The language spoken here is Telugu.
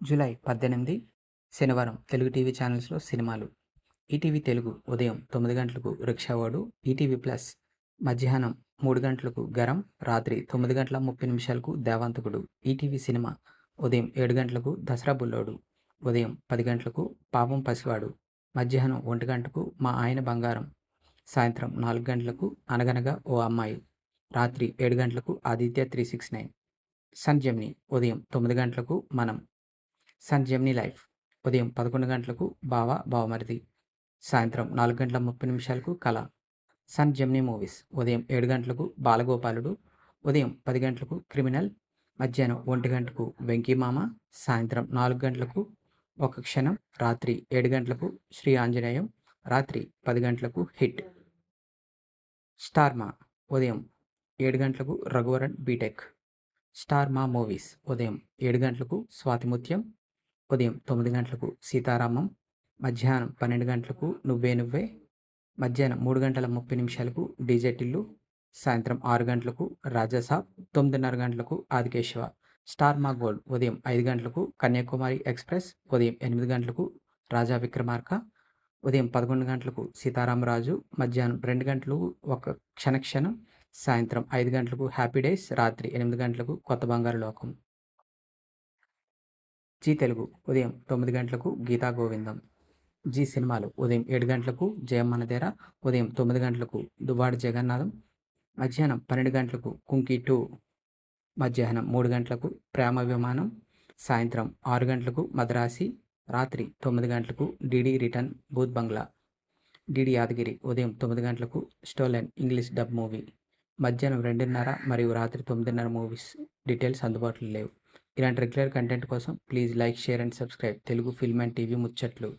జూలై 18 శనివారం తెలుగు టీవీ ఛానల్స్లో సినిమాలు. ఈటీవీ తెలుగు ఉదయం 9 గంటలకు రిక్షావాడు, ఈటీవీ ప్లస్ మధ్యాహ్నం 3 గంటలకు గరం, రాత్రి 9:30 దేవాంతకుడు. ఈటీవీ సినిమా ఉదయం 7 గంటలకు దసరా బుల్లోడు, ఉదయం 10 గంటలకు పాపం పసివాడు, మధ్యాహ్నం 1 గంటకు మా ఆయన బంగారం, సాయంత్రం 4 గంటలకు అనగనగా ఓ అమ్మాయి, రాత్రి 7 గంటలకు ఆదిత్య 369. సన్ జెమిని ఉదయం 9 గంటలకు మనం, సన్ జెమిని లైఫ్ ఉదయం 11 గంటలకు బావ బావమరిది, సాయంత్రం 4:30 కళ. సన్ జెమిని మూవీస్ ఉదయం 7 గంటలకు బాలగోపాలుడు, ఉదయం 10 గంటలకు క్రిమినల్, మధ్యాహ్నం 1 గంటకు వెంకీమామ, సాయంత్రం 4 గంటలకు ఒక క్షణం, రాత్రి 7 గంటలకు శ్రీ ఆంజనేయం, రాత్రి 10 గంటలకు హిట్. స్టార్ మా ఉదయం 7 గంటలకు రఘువరన్ బీటెక్. స్టార్ మా మూవీస్ ఉదయం 7 గంటలకు స్వాతిముత్యం, ఉదయం 9 గంటలకు సీతారామం, మధ్యాహ్నం 12 గంటలకు నువ్వే నువ్వే, మధ్యాహ్నం 3:30 డీజే టిల్లు, సాయంత్రం 6 గంటలకు రాజాసాబ్, 9:30 గంటలకు ఆదికేశవ. స్టార్ మా గోల్డ్ ఉదయం 5 గంటలకు కన్యాకుమారి ఎక్స్ప్రెస్, ఉదయం 8 గంటలకు రాజా విక్రమార్క, ఉదయం 11 గంటలకు సీతారామరాజు, మధ్యాహ్నం 2 గంటలకు ఒక క్షణక్షణం, సాయంత్రం 5 గంటలకు హ్యాపీ డేస్, రాత్రి 8 గంటలకు కొత్త బంగారు లోకం. జీ తెలుగు ఉదయం 9 గంటలకు గీతా గోవిందం. జీ సినిమాలు ఉదయం 7 గంటలకు జయమ్మనదేర, ఉదయం 9 గంటలకు దువ్వాడ జగన్నాథం, మధ్యాహ్నం 12 గంటలకు కుంకీ 2, మధ్యాహ్నం 3 గంటలకు ప్రేమ విమానం, సాయంత్రం 6 గంటలకు మద్రాసి, రాత్రి 9 గంటలకు డీడీ రిటర్న్ భూత్ బంగ్లా. డీడీ యాదగిరి ఉదయం 9 గంటలకు స్టోలెన్ ఇంగ్లీష్ డబ్ మూవీ, మధ్యాహ్నం 2:30 మరియు రాత్రి 9:30 మూవీస్ డీటెయిల్స్ అందుబాటులో లేవు. ఇలాంటి రెగ్యులర్ కంటెంట్ కోసం please like, share and subscribe Telugu film and TV ముచ్చట్లు.